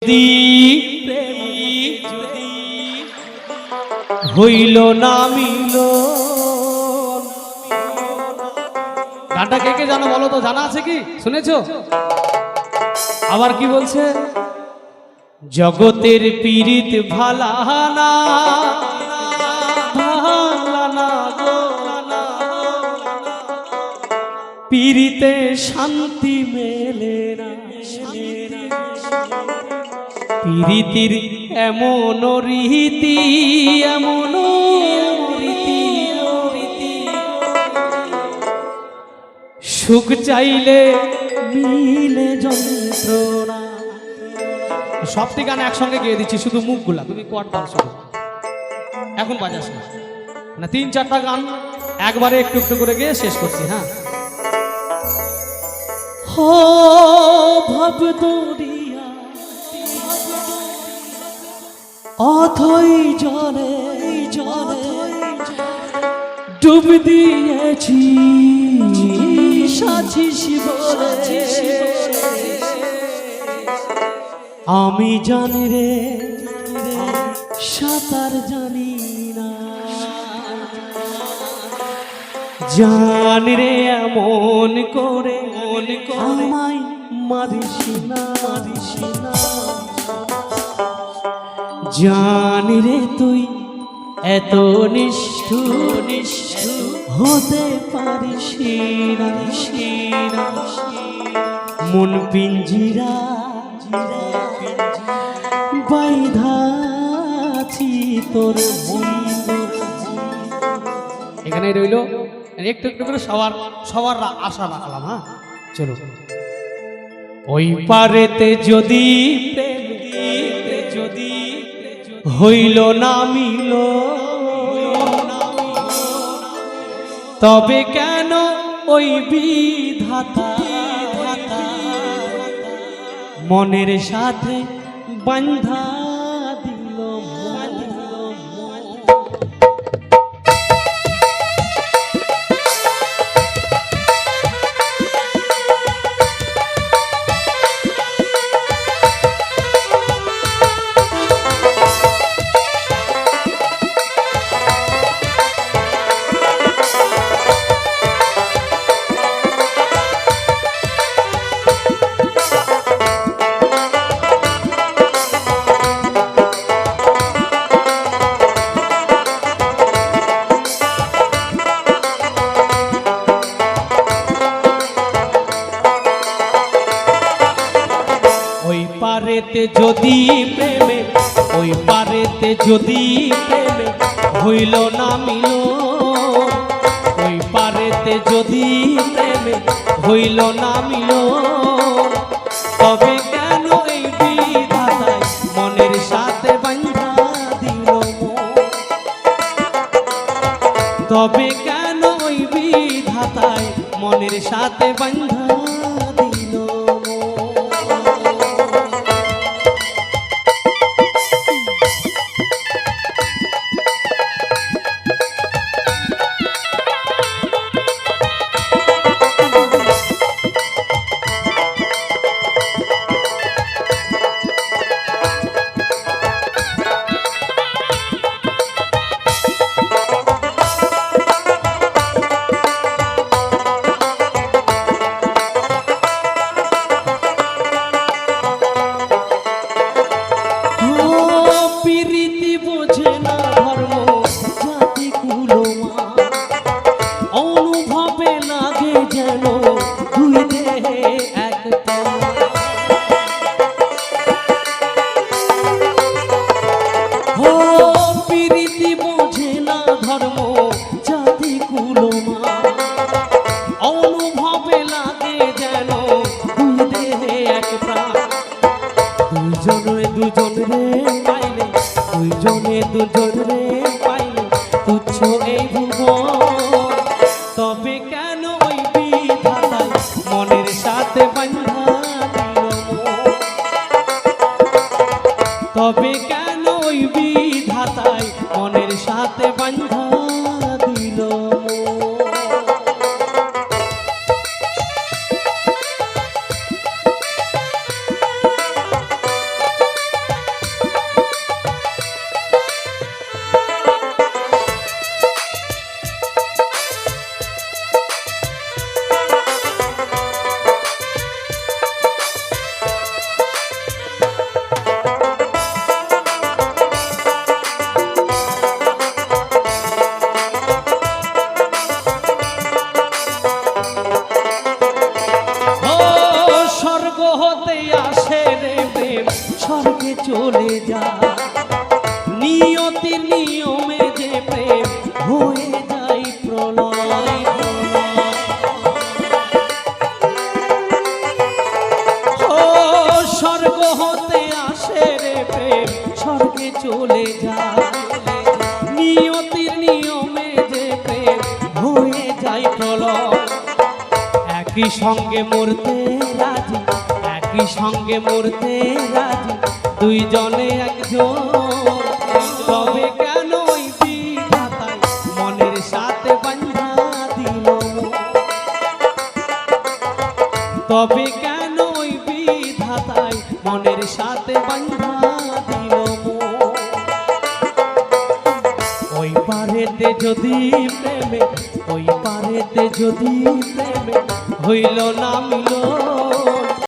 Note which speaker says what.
Speaker 1: যদি হইল না মিল। গানটা কে কে জানো বলো তো, জানা আছে কি, শুনেছো? আবার কি বলছে? জগতের পীড়িত ভালানা ভালানা গো, পীড়িতে শান্তি মেলে না। পীড়িতির এমন রীতি, এমন রীতি, সুখ চাইলে মিলে যন্ত্রণা। সবটি গান একসঙ্গে গেয়ে দিচ্ছি, শুধু মুখগুলা, তুমি কোয়াট গান শুধু এখন বাজাস না, 3-4টা গান একবারে একটু একটু করে গিয়ে শেষ করছি। হ্যাঁ, হো ভাব দরিয়া অথই জলে জলে ডুব দিয়েছি সাথিস বলে। আমি জানি রে সাঁতার জানি না, জানি রে এমন করে আমায় মারিস না, মারিস না। জানি রে তুই এত নিষ্ঠুর হতে পারিস না, মন পিঞ্জিরা বাইধাছি তোর। এখানে রইল, একটু একটু করে সবার আশা রাখলাম। হ্যাঁ, চলো। ওই পারেতে যদি যদি হইল না মিল, তবে কেন ওই বিধাতা মনের সাথে বান্ধা দিল। পারেতে যদি প্রেমে, ওই পারেতে যদি প্রেমে হইল না মিল, ওই পারেতে যদি প্রেমে হইল না মিল, তবে কেন এই বিধাতায় মনের সাথে বান্ধা দিল। তবে কেন ওই বিধাতায় মনের সাথে বান্ধা দিল। দুজন রে পাইলে তুচ্ছ এই ভুবন, তবে কেন ওই বিধাতায় মনের সাথে বান্ধা দিল। তবে কেন ওই বিধাতায় মনের সাথে বান্ধা দিল। চলে যায় নিয়তির নিয়মে যে প্রেম হয়ে যায় প্রলয় ও স্বর্গ হতে আসে রে প্রেম স্বর্গে চলে যায় নিয়তির নিয়মে যে প্রেম হয়ে যায় প্রলয় একই সঙ্গে মরতে রাজি একই সঙ্গে মরতে রাজি দুইজনে একজন তবে কেন ওই বিধাতায় মনের সাথে বাঁধা দিল তবে কেন ওই বিধাতায় মনের সাথে বাঁধা দিল ওই পারেতে যদি প্রেমে ওই পারেতে যদি প্রেমে হইল না মিল